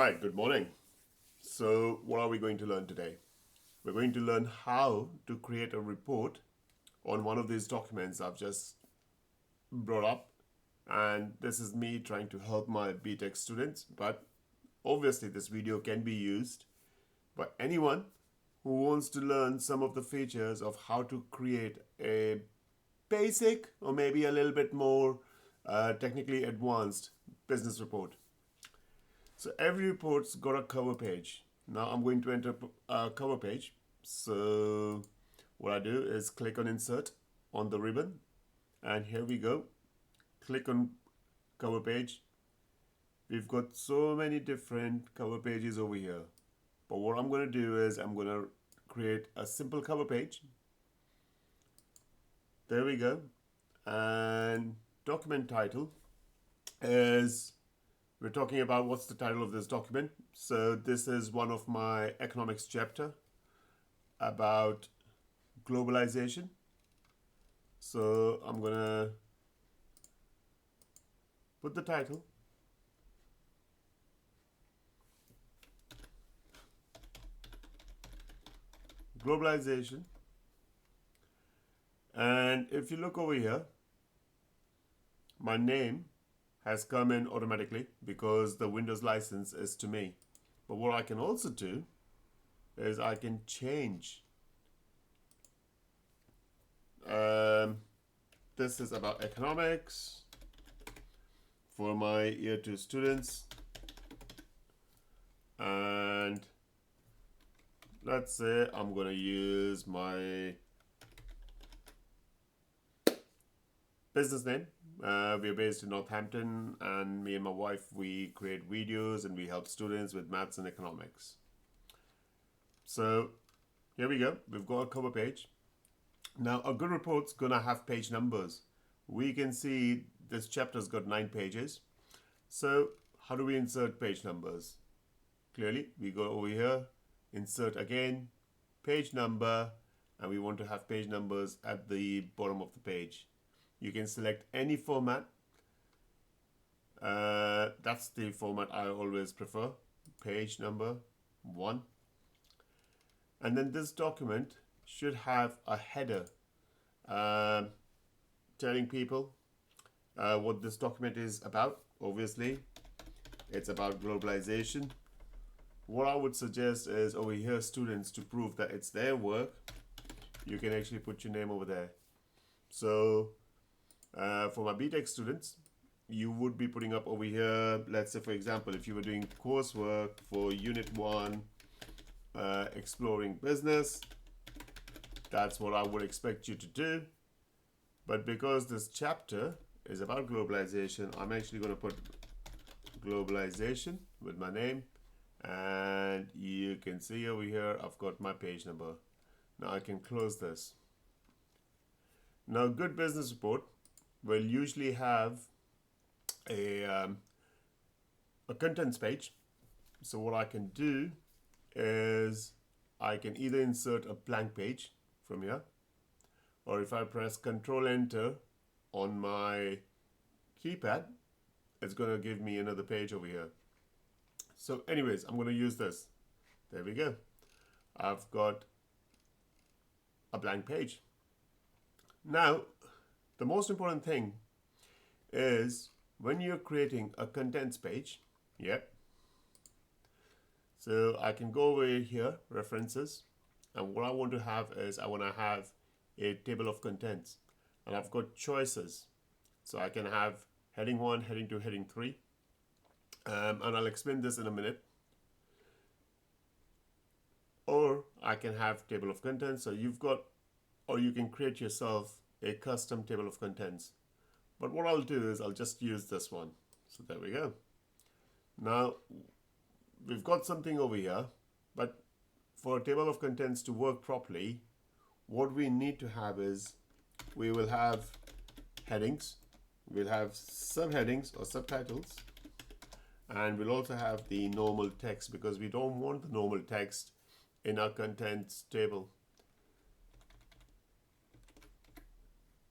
Right, good morning. So, what are we going to learn today? We're going to learn how to create a report on one of these documents I've just brought up. And this is me trying to help my BTEC students. But obviously, this video can be used by anyone who wants to learn some of the features of how to create a basic or maybe a little bit more technically advanced business report. So every report's got a cover page. Now I'm going to enter a cover page. So what I do is click on insert on the ribbon, and here we go. Click on cover page. We've got so many different cover pages over here. But what I'm going to do is I'm going to create a simple cover page. There we go. And document title is, we're talking about what's the title of this document. So this is one of my economics chapter about globalization. So I'm gonna put the title. Globalization. And if you look over here, my name has come in automatically because the Windows license is to me. But what I can also do is I can change. This is about economics for my year 2 students. And let's say I'm going to use my business name. We're based in Northampton, and me and my wife, we create videos and we help students with maths and economics. So here we go. We've got a cover page. Now a good report's gonna have page numbers. We can see this chapter's got 9 pages. So how do we insert page numbers? Clearly, we go over here, insert again, page number, and we want to have page numbers at the bottom of the page. You can select any format. That's the format I always prefer. Page number 1. And then this document should have a header telling people what this document is about. Obviously, it's about globalization. What I would suggest is over here, students, to prove that it's their work, you can actually put your name over there. So for my BTEC students, you would be putting up over here, let's say for example, if you were doing coursework for Unit 1, exploring business, that's what I would expect you to do. But because this chapter is about globalization, I'm actually going to put globalization with my name, and you can see over here I've got my page number. Now I can close this. Now good business report will usually have a contents page. So what I can do is I can either insert a blank page from here, or if I press Control Enter on my keypad, it's going to give me another page over here. So anyways, I'm going to use this. There we go. I've got a blank page. Now, the most important thing is when you're creating a contents page, so I can go over here, references, and what I want to have is I want to have a table of contents, and I've got choices. So I can have heading 1, heading 2, heading 3, and I'll explain this in a minute. Or I can have table of contents. So you've got, or you can create yourself a custom table of contents. But what I'll do is I'll just use this one. So there we go. Now we've got something over here, but for a table of contents to work properly, what we need to have is we will have headings, we'll have subheadings or subtitles, and we'll also have the normal text because we don't want the normal text in our contents table.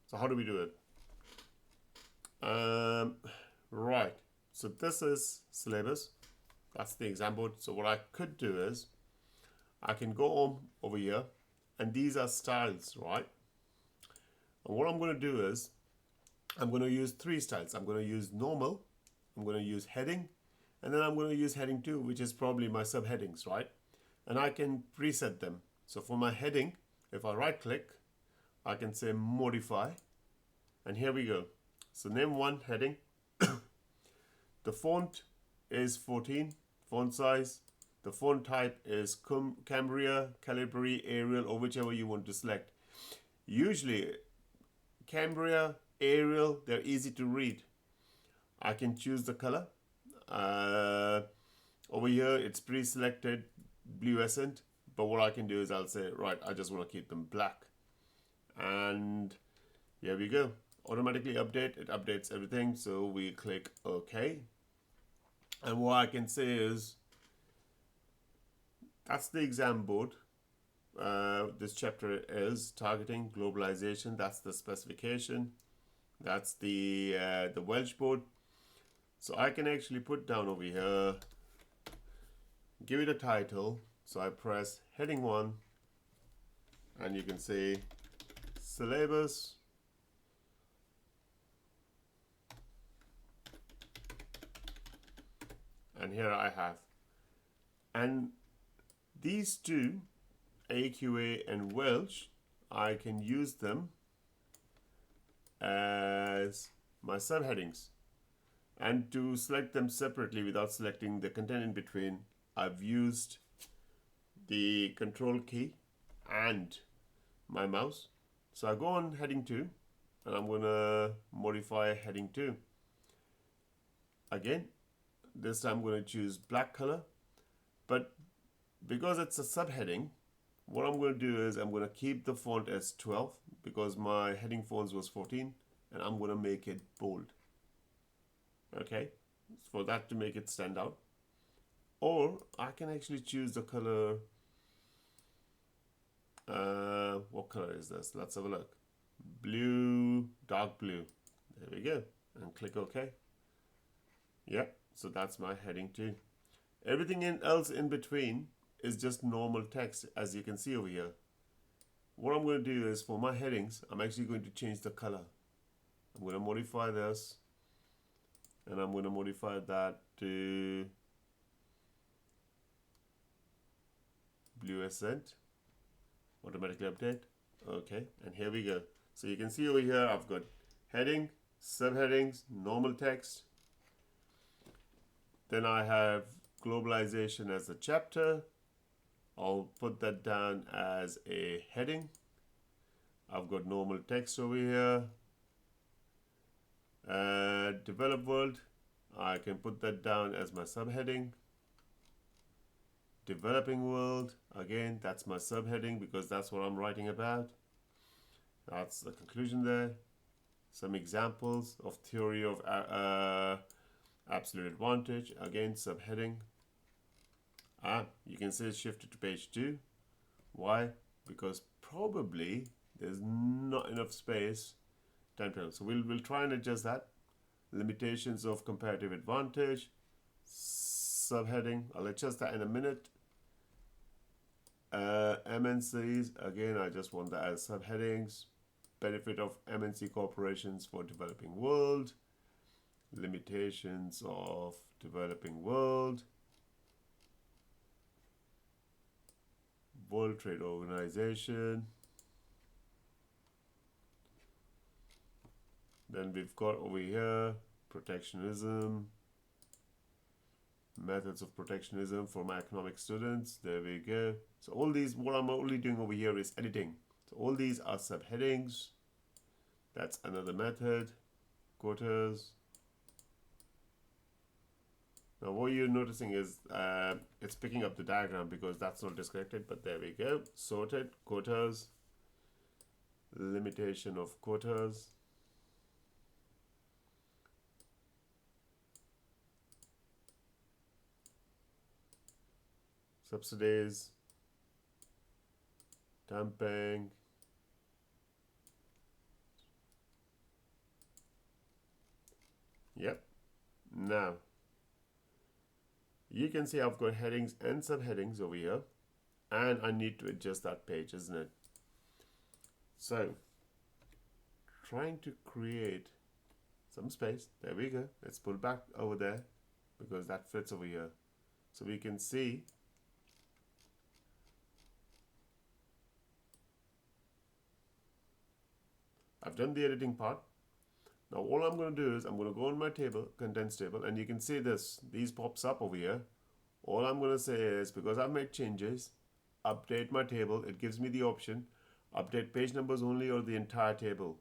So how do we do it? Right, so this is syllabus. That's the exam board. So what I could do is I can go home over here, and these are styles, right? And what I'm going to do is I'm going to use three styles. I'm going to use normal, I'm going to use heading, and then I'm going to use heading 2, which is probably my subheadings, right? And I can preset them. So for my heading, if I right click, I can say modify, and here we go. So name 1 heading. The font is 14, font size. The font type is Cambria, Calibri, Arial, or whichever you want to select. Usually Cambria, Arial, they're easy to read. I can choose the color. Over here it's pre-selected fluorescent, but what I can do is I'll say, right, I just want to keep them black. And here we go. Automatically update, it updates everything. So we click OK. And what I can say is, that's the exam board. This chapter is targeting globalization. That's the specification. That's the Welsh board. So I can actually put down over here, give it a title. So I press heading 1, and you can say syllabus. And here I have. And these two, AQA and Welsh, I can use them as my subheadings. And to select them separately without selecting the content in between, I've used the control key and my mouse. So I go on heading 2, and I'm going to modify heading 2. Again, this time I'm going to choose black color, but because it's a subheading, what I'm going to do is I'm going to keep the font as 12 because my heading fonts was 14, and I'm going to make it bold. Okay, for that to make it stand out. Or I can actually choose the color. What color is this? Let's have a look. Blue, dark blue. There we go. And click OK. Yeah, so that's my heading 2. Everything else in between is just normal text, as you can see over here. What I'm going to do is for my headings, I'm actually going to change the color. I'm going to modify this, and I'm going to modify that to fluorescent. Automatically update. Okay, and here we go. So you can see over here I've got heading, subheadings, normal text. Then I have globalization as a chapter. I'll put that down as a heading. I've got normal text over here. Developed world, I can put that down as my subheading. Developing world, again, that's my subheading because that's what I'm writing about. That's the conclusion there. Some examples of theory of absolute advantage, again, subheading. You can say it's shifted to page 2. Why? Because probably there's not enough space. So we'll try and adjust that. Limitations of comparative advantage, subheading. I'll adjust that in a minute. MNCs, again, I just want that as subheadings. Benefit of MNC corporations for developing world. Limitations of developing world. World Trade Organization. Then we've got over here protectionism, methods of protectionism for my economic students. There we go. So all these, what I'm only doing over here is editing. So all these are subheadings. That's another method. Quotas. Now what you're noticing is it's picking up the diagram because that's not disconnected, but there we go. Sorted, quotas, limitation of quotas. Subsidies, dumping, yep. Now You can see I've got headings and subheadings over here, and I need to adjust that page, isn't it? So, trying to create some space. There we go. Let's pull back over there because that fits over here. So we can see I've done the editing part. Now all I'm going to do is I'm going to go on my table, contents table, and you can see these pops up over here. All I'm going to say is, because I've made changes, update my table. It gives me the option, update page numbers only or the entire table.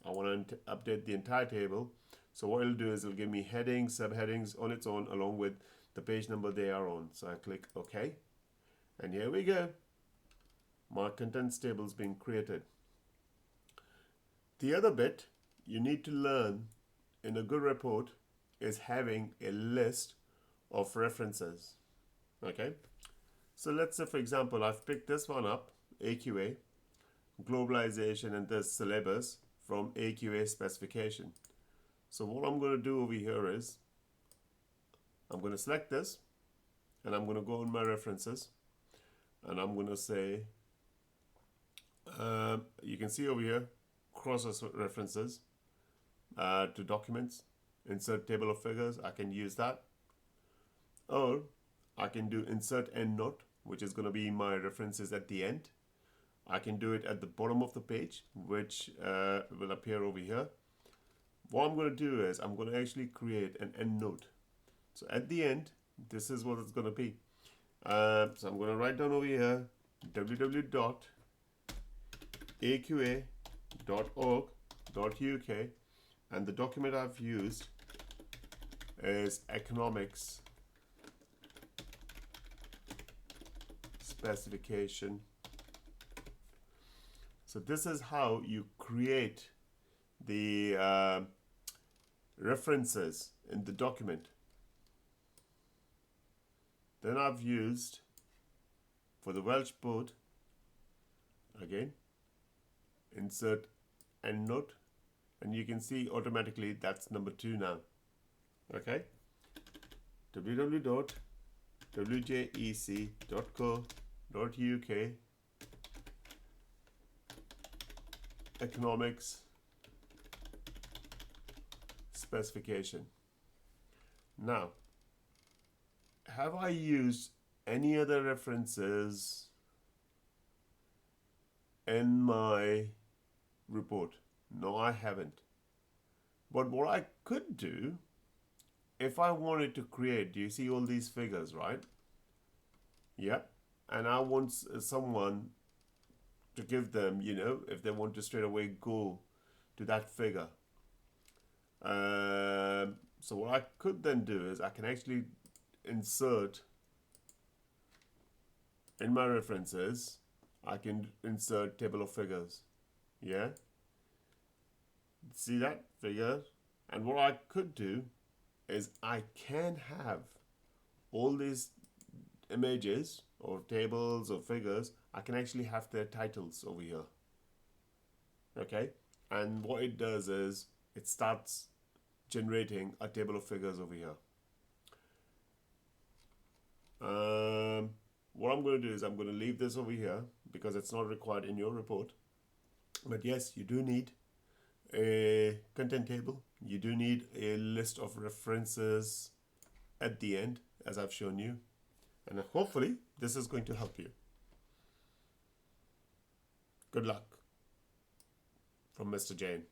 I want to update the entire table. So what it'll do is it'll give me headings, subheadings on its own along with the page number they are on. So I click OK. And here we go. My contents table is being created. The other bit you need to learn in a good report is having a list of references. Okay, so let's say for example I've picked this one up, AQA, globalization, and this syllabus from AQA specification. So what I'm going to do over here is I'm going to select this and I'm going to go on my references and I'm going to say you can see over here cross references to documents, insert table of figures. I can use that, or I can do insert endnote, which is going to be my references at the end. I can do it at the bottom of the page, which will appear over here. What I'm going to do is I'm going to actually create an endnote. So at the end, this is what it's going to be. So I'm going to write down over here www.aqa.org.uk, and the document I've used is economics specification. So this is how you create the references in the document. Then I've used, for the Welsh board, again, insert endnote, and you can see automatically that's number 2 now. Okay, www.wjec.co.uk economics specification. Now, have I used any other references in my report? No, I haven't. But what I could do, if I wanted to create, do you see all these figures, right? Yeah. And I want someone to give them, you know, if they want to straight away go to that figure. So what I could then do is I can actually insert in my references, I can insert table of figures. Yeah. See that figure? And what I could do is I can have all these images or tables or figures, I can actually have their titles over here. Okay, and what it does is it starts generating a table of figures over here. What I'm going to do is I'm going to leave this over here because it's not required in your report. But yes, you do need a content table. You do need a list of references at the end, as I've shown you. And hopefully this is going to help you. Good luck from Mr. Jain.